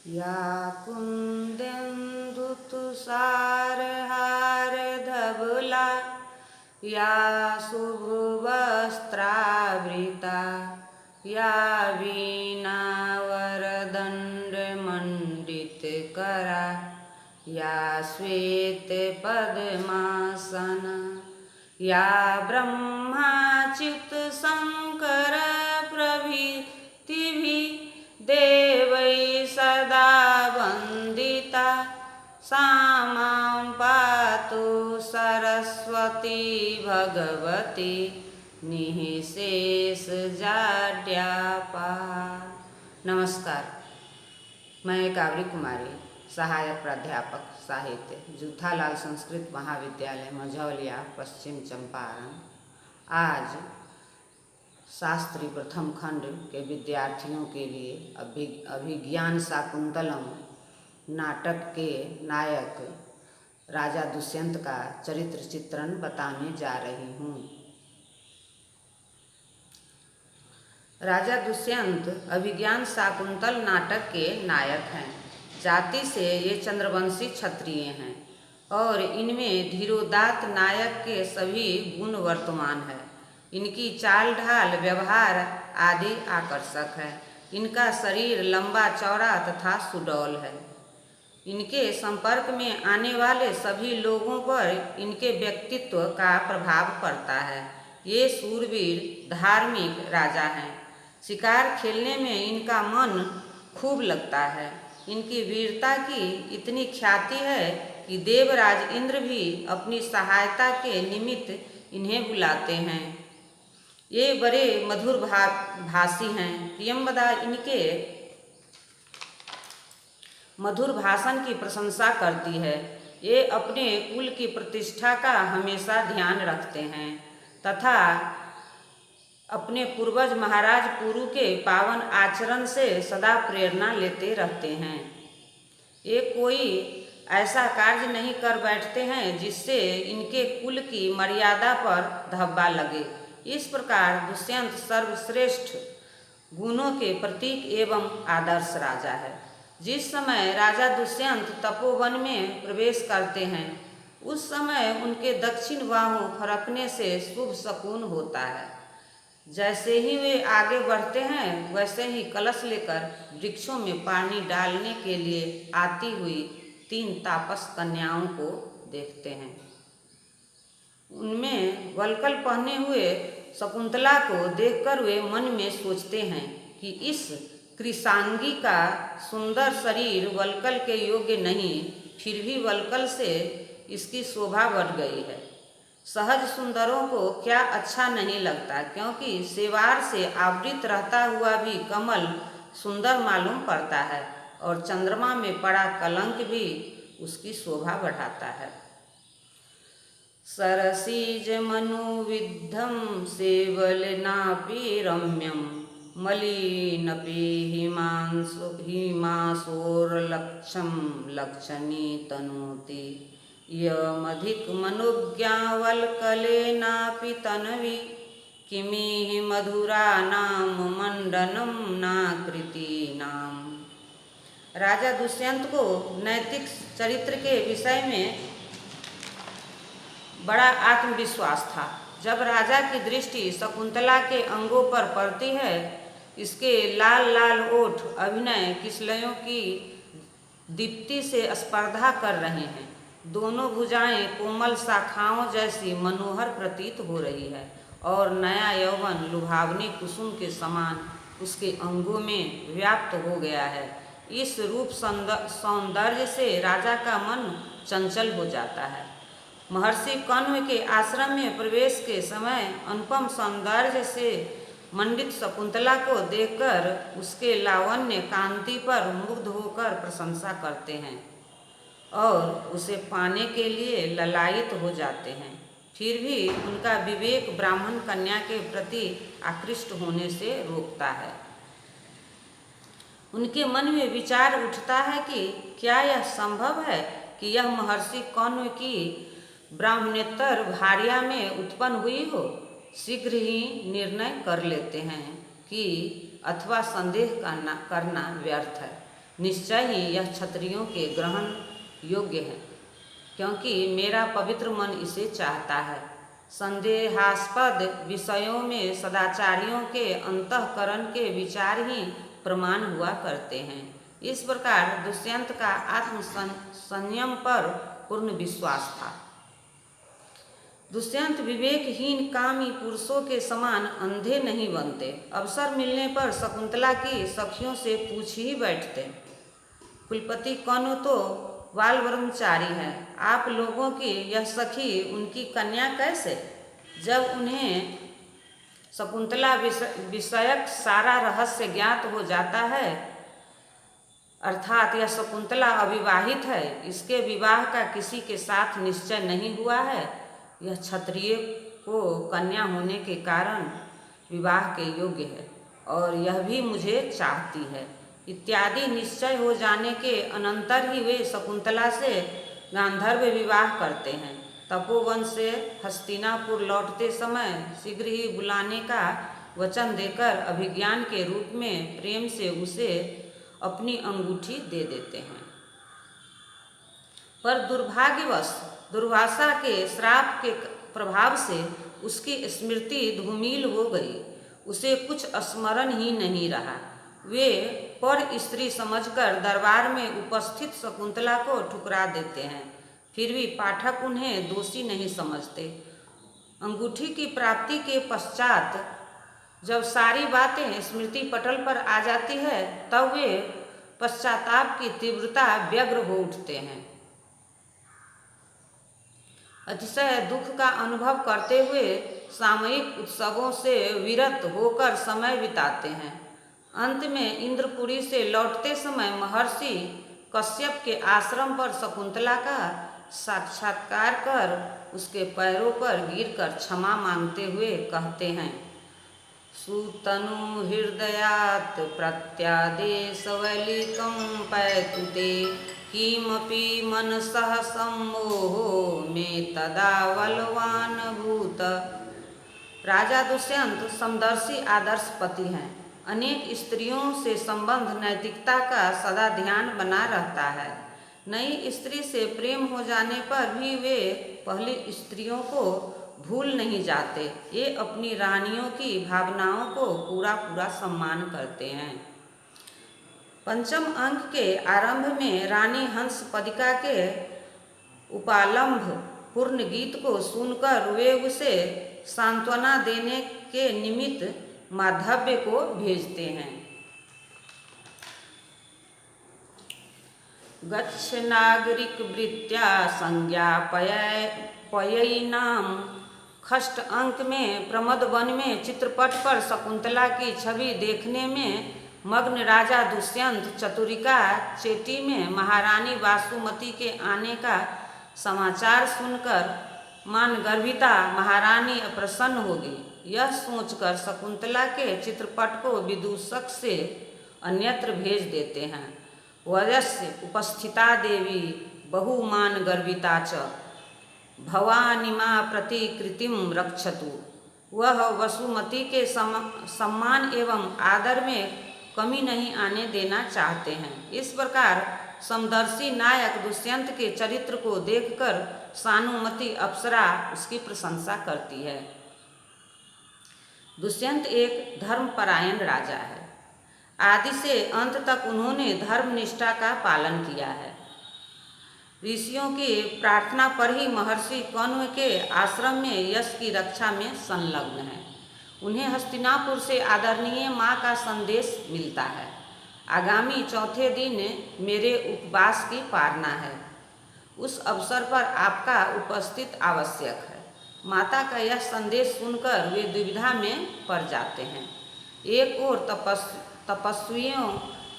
या कुन्देन्दुतुषारहारधवला या शुभवस्त्रावृता या वीणावरदण्डमण्डितकरा या श्वेतपद्मासना या ब्रह्माच्युतशङ्करप्रभृतिभिः देवैः सदा वन्दिता सा मां पातु सरस्वती भगवती निःशेषजाड्यापा। नमस्कार, मैं कावरी कुमारी, सहायक प्राध्यापक साहित्य, जूथालाल संस्कृत महाविद्यालय मझौलिया, पश्चिम चंपारण। आज शास्त्री प्रथम खंड के विद्यार्थियों के लिए अभिज्ञान शाकुंतलम नाटक के नायक राजा दुष्यंत का चरित्र चित्रण बताने जा रही हूँ। राजा दुष्यंत अभिज्ञान शाकुंतल नाटक के नायक हैं। जाति से ये चंद्रवंशी क्षत्रिय हैं और इनमें धीरोदात्त नायक के सभी गुण वर्तमान है। इनकी चाल ढाल व्यवहार आदि आकर्षक है। इनका शरीर लंबा चौड़ा तथा सुडौल है। इनके संपर्क में आने वाले सभी लोगों पर इनके व्यक्तित्व का प्रभाव पड़ता है। ये शूरवीर धार्मिक राजा हैं। शिकार खेलने में इनका मन खूब लगता है। इनकी वीरता की इतनी ख्याति है कि देवराज इंद्र भी अपनी सहायता के निमित्त इन्हें बुलाते हैं। ये बड़े मधुर भाषी हैं। प्रियंवदा इनके मधुर भाषण की प्रशंसा करती है। ये अपने कुल की प्रतिष्ठा का हमेशा ध्यान रखते हैं तथा अपने पूर्वज महाराज पुरु के पावन आचरण से सदा प्रेरणा लेते रहते हैं। ये कोई ऐसा कार्य नहीं कर बैठते हैं जिससे इनके कुल की मर्यादा पर धब्बा लगे। इस प्रकार दुष्यंत सर्वश्रेष्ठ गुणों के प्रतीक एवं आदर्श राजा है। जिस समय राजा दुष्यंत तपोवन में प्रवेश करते हैं उस समय उनके दक्षिण बाहु फरकने से शुभ शकुन होता है। जैसे ही वे आगे बढ़ते हैं वैसे ही कलश लेकर वृक्षों में पानी डालने के लिए आती हुई 3 तापस कन्याओं को देखते हैं। उनमें वल्कल पहने हुए शकुंतला को देखकर वे मन में सोचते हैं कि इस कृशांगी का सुंदर शरीर वल्कल के योग्य नहीं, फिर भी वल्कल से इसकी शोभा बढ़ गई है। सहज सुंदरों को क्या अच्छा नहीं लगता, क्योंकि सेवार से आवृत रहता हुआ भी कमल सुंदर मालूम पड़ता है और चंद्रमा में पड़ा कलंक भी उसकी शोभा बढ़ाता है। सरसीज मनुविद्धम सेवलनापि रम्यम मलिनपि हिमांशोर्लक्षं लक्षणी तनोति यमधिक मनुज्ञावल्कलेनापि तन्वी किमिह मधुरानां मंडनं नाकृतीनां। राजा दुष्यंत को नैतिक चरित्र के विषय में बड़ा आत्मविश्वास था। जब राजा की दृष्टि शकुंतला के अंगों पर पड़ती है, इसके लाल लाल ओठ अभिनय किसलयों की दीप्ति से स्पर्धा कर रहे हैं। दोनों भुजाएं कोमल शाखाओं जैसी मनोहर प्रतीत हो रही है और नया यौवन लुभावनी कुसुम के समान उसके अंगों में व्याप्त हो गया है। इस रूप सौंदर्य से राजा का मन चंचल हो जाता है। महर्षि कण्व के आश्रम में प्रवेश के समय अनुपम सौंदर्य से मंडित शकुंतला को देखकर उसके लावण्य कांति पर मुग्ध होकर प्रशंसा करते हैं और उसे पाने के लिए ललायित हो जाते हैं। फिर भी उनका विवेक ब्राह्मण कन्या के प्रति आकृष्ट होने से रोकता है। उनके मन में विचार उठता है कि क्या यह संभव है कि यह महर्षि कण्व की ब्राह्मणेतर भार्या में उत्पन्न हुई हो। शीघ्र ही निर्णय कर लेते हैं कि अथवा संदेह करना व्यर्थ है। निश्चय ही यह क्षत्रियों के ग्रहण योग्य है, क्योंकि मेरा पवित्र मन इसे चाहता है। संदेहास्पद विषयों में सदाचारियों के अंतःकरण के विचार ही प्रमाण हुआ करते हैं। इस प्रकार दुष्यंत का आत्म संयम पर पूर्ण विश्वास था। दुष्यंत विवेकहीन कामी पुरुषों के समान अंधे नहीं बनते। अवसर मिलने पर शकुंतला की सखियों से पूछ ही बैठते, कुलपति कौन तो बाल ब्रह्मचारी है, आप लोगों की यह सखी उनकी कन्या कैसे? जब उन्हें शकुंतला विषयक सारा रहस्य ज्ञात हो जाता है, अर्थात यह शकुंतला अविवाहित है, इसके विवाह का किसी के साथ निश्चय नहीं हुआ है, यह क्षत्रिय को कन्या होने के कारण विवाह के योग्य है और यह भी मुझे चाहती है इत्यादि निश्चय हो जाने के अनंतर ही वे शकुंतला से गांधर्व विवाह करते हैं। तपोवन से हस्तिनापुर लौटते समय शीघ्र ही बुलाने का वचन देकर अभिज्ञान के रूप में प्रेम से उसे अपनी अंगूठी दे देते हैं। पर दुर्भाग्यवश दुर्वासा के श्राप के प्रभाव से उसकी स्मृति धूमिल हो गई, उसे कुछ स्मरण ही नहीं रहा। वे पर स्त्री समझकर दरबार में उपस्थित शकुंतला को ठुकरा देते हैं, फिर भी पाठक उन्हें दोषी नहीं समझते। अंगूठी की प्राप्ति के पश्चात जब सारी बातें स्मृति पटल पर आ जाती है, तब वे पश्चाताप की तीव्रता व्यग्र हो उठते हैं। अतिशय दुख का अनुभव करते हुए सामयिक उत्सवों से विरत होकर समय बिताते हैं। अंत में इंद्रपुरी से लौटते समय महर्षि कश्यप के आश्रम पर शकुंतला का साक्षात्कार कर उसके पैरों पर गिरकर क्षमा मांगते हुए कहते हैं, सुतनु हृदयात् प्रत्यादेशवलिकं पैतुते किमपि मनसः सम्मोहो मे तदा बलवान भूत। राजा दुष्यंत समदर्शी आदर्श पति हैं। अनेक स्त्रियों से संबंध नैतिकता का सदा ध्यान बना रहता है। नई स्त्री से प्रेम हो जाने पर भी वे पहली स्त्रियों को भूल नहीं जाते। ये अपनी रानियों की भावनाओं को पूरा सम्मान करते हैं। पंचम अंक के आरंभ में रानी हंसपदिका के उपालंभ पूर्ण गीत को सुनकर वे उसे सांत्वना देने के निमित्त माधव्य को भेजते हैं। गच्छ नागरिक वृत्त्या संज्ञा पयैनाम। खष्ट अंक में प्रमद वन में चित्रपट पर शकुंतला की छवि देखने में मग्न राजा दुष्यंत चतुरिका चेटी में महारानी वासुमती के आने का समाचार सुनकर मानगर्भिता महारानी अप्रसन्न होगी। यह सोचकर शकुंतला के चित्रपट को विदूषक से अन्यत्र भेज देते हैं। वयस्य उपस्थिता देवी बहुमान गर्विता च भवानिमा प्रतिकृतिम रक्षतु। वह वसुमती के सम्मान एवं आदर में कमी नहीं आने देना चाहते हैं। इस प्रकार समदर्शी नायक दुष्यंत के चरित्र को देखकर सानुमती अप्सरा उसकी प्रशंसा करती है। दुष्यंत एक धर्मपरायण राजा है। आदि से अंत तक उन्होंने धर्मनिष्ठा का पालन किया है। ऋषियों की प्रार्थना पर ही महर्षि कण्व के आश्रम में यश की रक्षा में संलग्न है। उन्हें हस्तिनापुर से आदरणीय माँ का संदेश मिलता है। आगामी चौथे दिन मेरे उपवास की पारना है, उस अवसर पर आपका उपस्थित आवश्यक है। माता का यह संदेश सुनकर वे दुविधा में पड़ जाते हैं। एक ओर तपस्वियों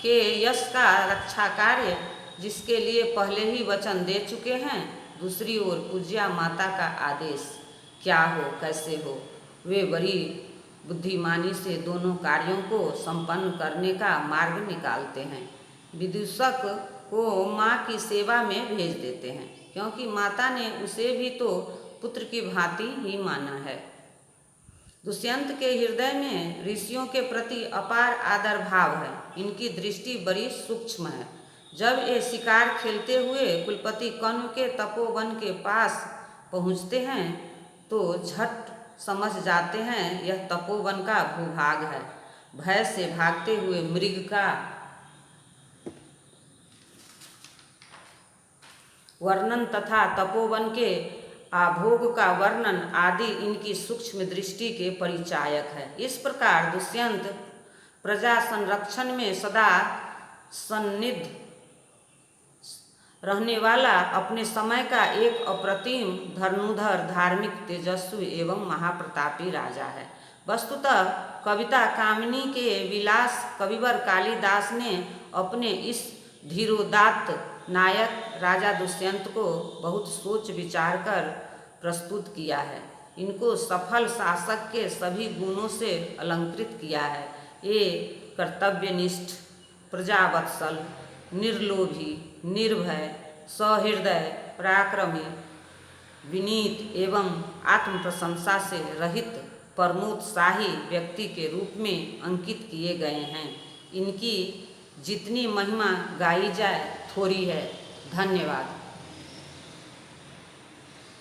के यश का रक्षा कार्य जिसके लिए पहले ही वचन दे चुके हैं, दूसरी ओर पूज्या माता का आदेश क्या हो कैसे हो, वे बड़ी बुद्धिमानी से दोनों कार्यों को संपन्न करने का मार्ग निकालते हैं। विदूषक को माँ की सेवा में भेज देते हैं, क्योंकि माता ने उसे भी तो पुत्र की भांति ही माना है। दुष्यंत के हृदय में ऋषियों के प्रति अपार आदर भाव है। इनकी दृष्टि बड़ी सूक्ष्म है। जब ये शिकार खेलते हुए कुलपति कण्व के तपोवन के पास पहुँचते हैं तो झट समझ जाते हैं यह तपोवन का भूभाग है। भय से भागते हुए मृग का वर्णन तथा तपोवन के आभोग का वर्णन आदि इनकी सूक्ष्म दृष्टि के परिचायक है। इस प्रकार दुष्यंत प्रजा संरक्षण में सदा सन्निध रहने वाला अपने समय का एक अप्रतिम धनुर्धर, धार्मिक, तेजस्वी एवं महाप्रतापी राजा है। वस्तुतः कविता कामिनी के विलास कविवर कालिदास ने अपने इस धीरोदात्त नायक राजा दुष्यंत को बहुत सोच विचार कर प्रस्तुत किया है। इनको सफल शासक के सभी गुणों से अलंकृत किया है। ये कर्तव्यनिष्ठ, प्रजावत्सल, निर्लोभी, निर्भय, सहृदय, पराक्रमी, विनीत एवं आत्मप्रशंसा से रहित परमोत्साही व्यक्ति के रूप में अंकित किए गए हैं। इनकी जितनी महिमा गाई जाए थोड़ी है। धन्यवाद।